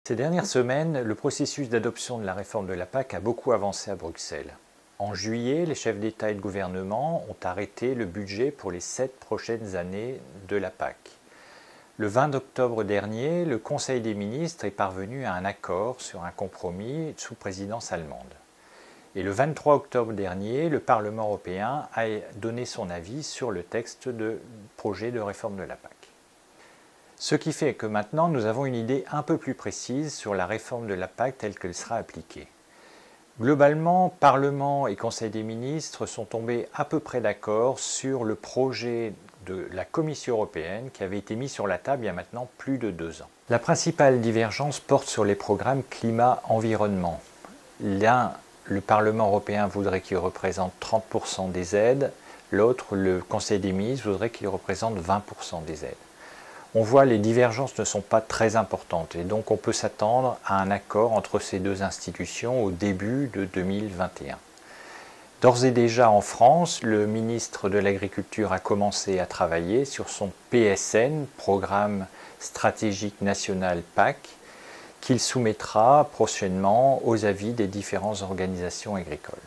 Ces dernières semaines, le processus d'adoption de la réforme de la PAC a beaucoup avancé à Bruxelles. En juillet, les chefs d'État et de gouvernement ont arrêté le budget pour les 7 prochaines années de la PAC. Le 20 octobre dernier, le Conseil des ministres est parvenu à un accord sur un compromis sous présidence allemande. Et le 23 octobre dernier, le Parlement européen a donné son avis sur le texte de projet de réforme de la PAC. Ce qui fait que maintenant nous avons une idée un peu plus précise sur la réforme de la PAC telle qu'elle sera appliquée. Globalement, Parlement et Conseil des ministres sont tombés à peu près d'accord sur le projet de la Commission européenne qui avait été mis sur la table il y a maintenant plus de 2 ans. La principale divergence porte sur les programmes climat-environnement. L'un, le Parlement européen voudrait qu'il représente 30% des aides, l'autre, le Conseil des ministres, voudrait qu'il représente 20% des aides. On voit que les divergences ne sont pas très importantes et donc on peut s'attendre à un accord entre ces deux institutions au début de 2021. D'ores et déjà en France, le ministre de l'Agriculture a commencé à travailler sur son PSN, Programme stratégique national PAC, qu'il soumettra prochainement aux avis des différentes organisations agricoles.